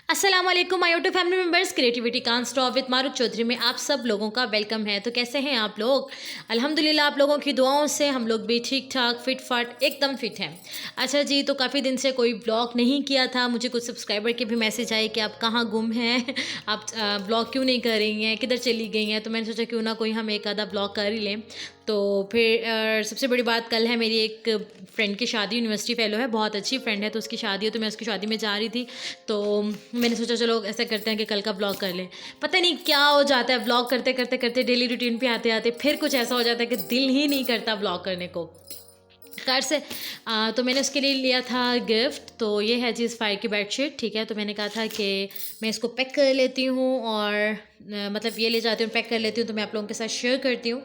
अस्सलाम वालेकुम my YouTube family members. Creativity can't stop with Maroof Chaudhry में आप सब लोगों का वेलकम है। तो कैसे हैं आप लोग? अल्हम्दुलिल्लाह आप लोगों की दुआओं से हम लोग भी ठीक ठाक फिट फाट एकदम फिट हैं। अच्छा जी, तो काफ़ी दिन से कोई ब्लॉग नहीं किया था। मुझे कुछ सब्सक्राइबर के भी मैसेज आए कि आप कहाँ गुम हैं, आप ब्लॉग क्यों नहीं कर रही हैं, किधर चली गई हैं। तो मैंने सोचा क्यों ना कोई हम एक आधा ब्लॉग कर ही लें। तो फिर सबसे बड़ी बात, कल है मेरी एक फ्रेंड की शादी, यूनिवर्सिटी फेलो है, बहुत अच्छी फ्रेंड है, तो उसकी शादी है, तो मैं उसकी शादी में जा रही थी। तो मैंने सोचा चलो ऐसा करते हैं कि कल का ब्लॉग कर लें। पता नहीं क्या हो जाता है, ब्लॉग करते करते करते डेली रूटीन पे आते आते फिर कुछ ऐसा हो जाता है कि दिल ही नहीं करता ब्लॉग करने को। कार से तो मैंने उसके लिए लिया था गिफ्ट। तो ये है जी फायर की बेडशीट, ठीक है। तो मैंने कहा था कि मैं इसको पैक कर लेती हूँ और मतलब ये ले जाती हूँ, पैक कर लेती हूँ, तो मैं आप लोगों के साथ शेयर करती हूँ।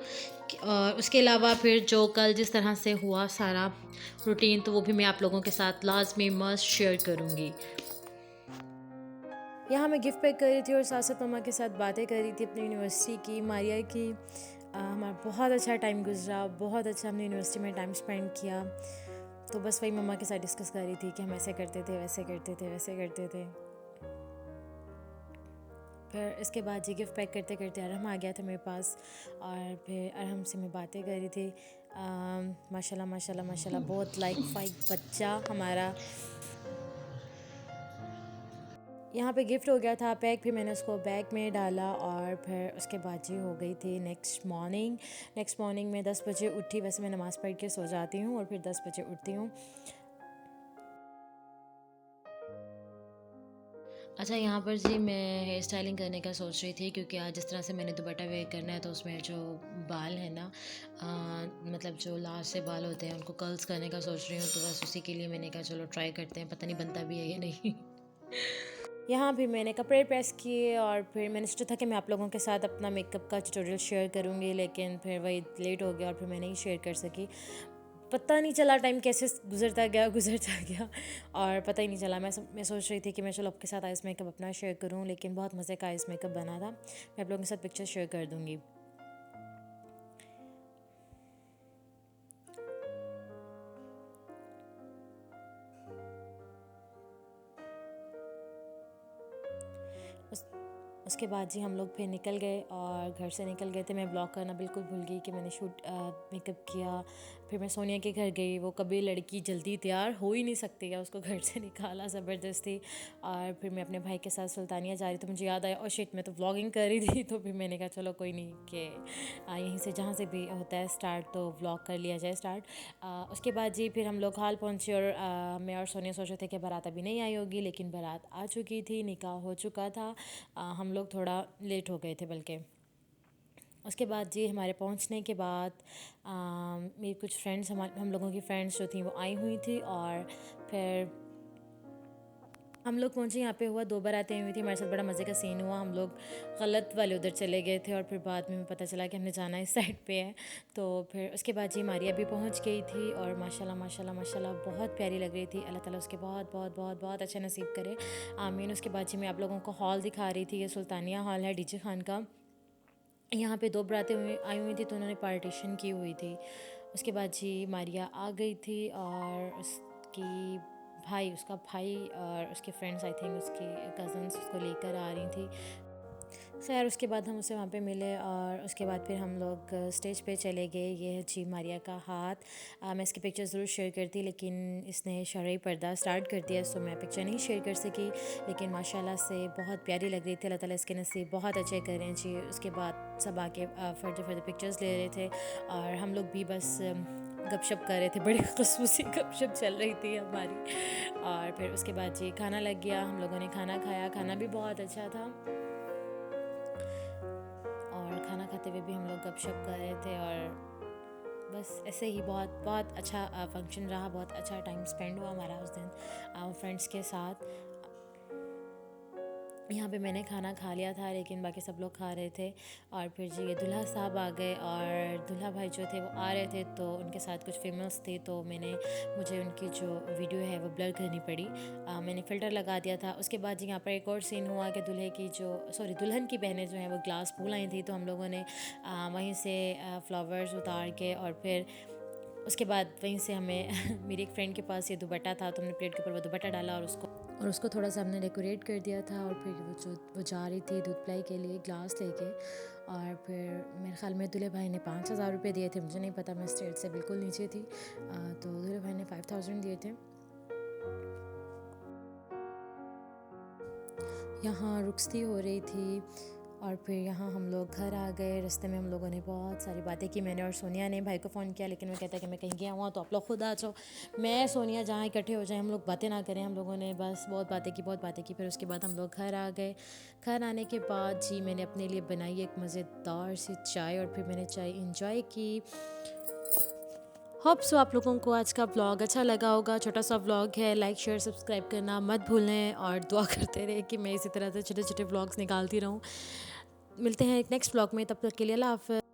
और उसके अलावा फिर जो कल जिस तरह से हुआ सारा रूटीन, तो वो भी मैं आप लोगों के साथ लाजमी मस्ट शेयर करूँगी। यहाँ मैं गिफ्ट पैक कर रही थी और साथ साथ मम्मा के साथ बातें कर रही थी अपनी यूनिवर्सिटी की, मारिया की। हमारा बहुत अच्छा टाइम गुजरा, बहुत अच्छा हमने यूनिवर्सिटी में टाइम स्पेंड किया। तो बस वही मम्मा के साथ डिस्कस कर रही थी कि हम ऐसे करते थे, वैसे करते थे, वैसे करते थे। फिर इसके बाद जी गिफ्ट पैक करते करते अरहम आ गया था मेरे पास, और फिर अरहम से मैं बातें कर रही थी। माशाल्लाह माशाल्लाह माशाल्लाह, बहुत लाइक फाइक बच्चा हमारा। यहाँ पे गिफ्ट हो गया था पैक, फिर मैंने उसको बैग में डाला और फिर उसके बाद जी हो गई थी नेक्स्ट मॉर्निंग मैं 10 बजे उठी। वैसे मैं नमाज़ पढ़ के सो जाती हूँ और फिर 10 बजे उठती हूँ। अच्छा, यहाँ पर जी मैं हेयर स्टाइलिंग करने का सोच रही थी, क्योंकि आज जिस तरह से मैंने दुपट्टा वेयर करना है, तो उसमें जो बाल है ना, मतलब जो लास्ट से बाल होते हैं उनको कर्ल्स करने का सोच रही हूँ। तो बस उसी के लिए मैंने कहा चलो ट्राई करते हैं, पता नहीं बनता भी है या नहीं। यहाँ भी मैंने कपड़े प्रेस किए और फिर मैंने सोचा था कि मैं आप लोगों के साथ अपना मेकअप का ट्यूटोरियल शेयर करूँगी, लेकिन फिर वही लेट हो गया और फिर मैं नहीं शेयर कर सकी। पता नहीं चला टाइम कैसे गुजरता गया और पता ही नहीं चला। मैं सोच रही थी कि मैं चलो आपके साथ आइस मेकअप अपना शेयर करूँ, लेकिन बहुत मज़े का आइस मेकअप बना था। मैं आप लोगों के साथ पिक्चर शेयर कर दूँगी। उस उसके बाद जी हम लोग फिर निकल गए और घर से निकल गए थे। मैं ब्लॉग करना बिल्कुल भूल गई कि मैंने मेकअप किया। फिर मैं सोनिया के घर गई। वो कभी लड़की जल्दी तैयार हो ही नहीं सकती है, उसको घर से निकाला ज़बरदस्ती। और फिर मैं अपने भाई के साथ सुल्तानिया जा रही, तो मुझे याद आया और शिट मैं तो व्लॉगिंग कर रही थी। तो फिर मैंने कहा चलो कोई नहीं कि यहीं से जहाँ से भी होता है स्टार्ट, तो व्लॉग कर लिया जाए स्टार्ट। उसके बाद जी फिर हम लोग हाल पहुँचे और मैं और सोनिया सोच रहे थे कि बारात अभी नहीं आई होगी, लेकिन बारात आ चुकी थी, निकाह हो चुका था। हम लोग थोड़ा लेट हो गए थे बल्कि। उसके बाद जी हमारे पहुंचने के बाद मेरी कुछ फ्रेंड्स, हम लोगों की फ्रेंड्स जो थी वो आई हुई थी। और फिर हम लोग पहुँचे, यहाँ पे हुआ 2 बारातें आई हुई थी हमारे साथ। बड़ा मज़े का सीन हुआ। हम लोग गलत वाले उधर चले गए थे और फिर बाद में हमें पता चला कि हमने जाना इस साइड पे है। तो फिर उसके बाद जी मारिया भी पहुँच गई थी और माशाल्लाह माशाल्लाह माशाल्लाह बहुत प्यारी लग रही थी। अल्लाह ताला उसके बहुत बहुत बहुत बहुत अच्छा नसीब करे, आमीन। उसके बाद जी मैं आप लोगों को हॉल दिखा रही थी। ये सुल्तानिया हॉल है डीजे खान का। यहाँ पे 2 बारातें आई हुई थी, तो उन्होंने पार्टीशन की हुई थी। उसके बाद जी मारिया आ गई थी और उसका भाई और उसके फ्रेंड्स, आई थिंक उसके कज़न्स उसको लेकर आ रही थी। खैर उसके बाद हम उससे वहाँ पे मिले और उसके बाद फिर हम लोग स्टेज पे चले गए। ये है जी मारिया का हाथ। मैं इसकी पिक्चर ज़रूर शेयर करती, लेकिन इसने शरई पर्दा स्टार्ट कर दिया, सो मैं पिक्चर नहीं शेयर कर सकी। लेकिन माशाल्लाह से बहुत प्यारी लग रही थी। अल्लाह ताला इसके नसीब बहुत अच्छे करें जी। उसके बाद सब आके फर्दर पिक्चर्स ले रहे थे और हम लोग भी बस गपशप कर रहे थे। बड़ी खसूसी गपशप चल रही थी हमारी। और फिर उसके बाद जी खाना लग गया, हम लोगों ने खाना खाया। खाना भी बहुत अच्छा था और खाना खाते हुए भी हम लोग गपशप कर रहे थे और बस ऐसे ही बहुत बहुत अच्छा फंक्शन रहा। बहुत अच्छा टाइम स्पेंड हुआ हमारा उस दिन फ्रेंड्स के साथ। यहाँ पे मैंने खाना खा लिया था, लेकिन बाकी सब लोग खा रहे थे। और फिर जी ये दूल्हा साहब आ गए और दूल्हा भाई जो थे वो आ रहे थे, तो उनके साथ कुछ फेमस थे, तो मुझे उनकी जो वीडियो है वो ब्लर करनी पड़ी। मैंने फ़िल्टर लगा दिया था। उसके बाद जी यहाँ पर एक और सीन हुआ कि दुल्हन की बहनें जो हैं वो ग्लास पूल आई थी, तो हम लोगों ने वहीं से फ्लावर्स उतार के और फिर उसके बाद वहीं से हमें मेरी एक फ्रेंड के पास ये दुपट्टा था, तो हमने प्लेट के ऊपर वो दुपट्टा डाला और उसको और उसको थोड़ा सा हमने डेकोरेट कर दिया था। और फिर वो जा रही थी दूध पिलाई के लिए ग्लास लेके। और फिर मेरे ख्याल में दूल्हे भाई ने 5,000 रुपये दिए थे, मुझे नहीं पता, मैं स्टेट से बिल्कुल नीचे थी। तो दूल्हे भाई ने 5,000 दिए थे। यहाँ रुखसती हो रही थी और फिर यहाँ हम लोग घर आ गए। रास्ते में हम लोगों ने बहुत सारी बातें की। मैंने और सोनिया ने भाई को फ़ोन किया, लेकिन वो कहता है कि मैं कहीं गया हुआ तो आप लोग खुद आ जाओ, मैं सोनिया जहाँ इकट्ठे हो जाए, हम लोग बातें ना करें। हम लोगों ने बस बहुत बातें की। फिर उसके बाद हम लोग घर आ गए। घर आने के बाद जी मैंने अपने लिए बनाई एक मज़ेदार सी चाय और फिर मैंने चाय इंजॉय की। होप सो आप लोगों को आज का व्लॉग अच्छा लगा होगा। छोटा सा व्लॉग है, लाइक शेयर सब्सक्राइब करना मत भूलें और दुआ करते रहे कि मैं इसी तरह से छोटे छोटे व्लॉग्स निकालती रहूं। मिलते हैं एक नेक्स्ट व्लॉग में, तब तक के लिए अल्लाह हाफ़िज़।